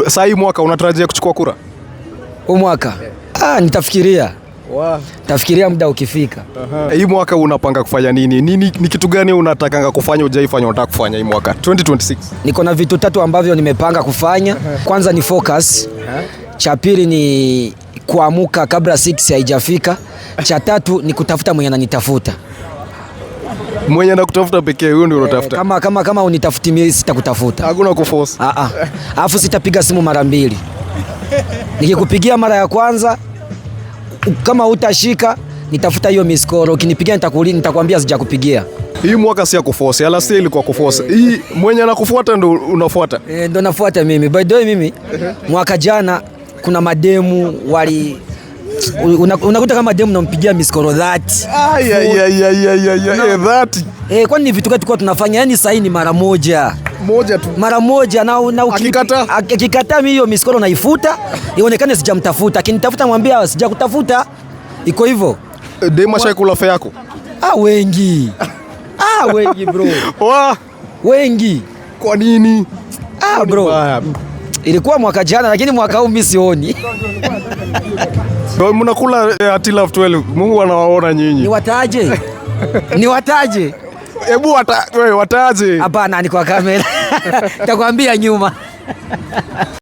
Sasa hii mwaka unatarajia kuchukua kura? Huu mwaka? Nitafikiria. Wow. Tafikiria muda ukifika. Hii mwaka unapanga kufanya nini? Ni kitu gani unatakanga kufanya hujaifanya unataka kufanya hii mwaka 2026? Niko na vitu 3 ambavyo nimepanga kufanya. Kwanza ni focus. Cha pili ni kuamuka kabla 6 haijafika. Cha tatu ni kutafuta mwenye ananitafuta. Mwenye anakutafuta pekee huyo ndio unatafuta. Kama unitafuti mimi sitakutafuta. Hakuna kuforce. Alafu sitapiga simu mara 2. Nikikupigia mara ya kwanza kama utashika nitafuta hiyo miss call. Ukinipigia nitakwambia sijakupigia. Hii mwaka si ya kuforce, ala si ilikuwa kuforce. Hii mwenye anakufuata ndo unafuata. Ndo nafuata mimi. By the way mimi mwaka jana kuna mademu wali unakuta kama demu nampigia miss call that. That. Kwani ni vitu gani tulikuwa tunafanya? Yani sasa ni mara moja Tu. Mara moja na akikataa mimi hiyo miss call naifuta, ionekane sijamtafuta. Akinitafuta mwambia sijakutafuta. Iko hivyo. Dema shakula fare yako? Wengi. Wengi bro. Wengi. Kwa nini? Bro. Ilikuwa mwaka jana lakini mwaka huu mimi sioni. Ndio mnakula at love 12. Mungu anawaona nyinyi. Niwataje? Hebu wewe wataje? Hapana, ni kwa kamera. Nitakwambia nyuma.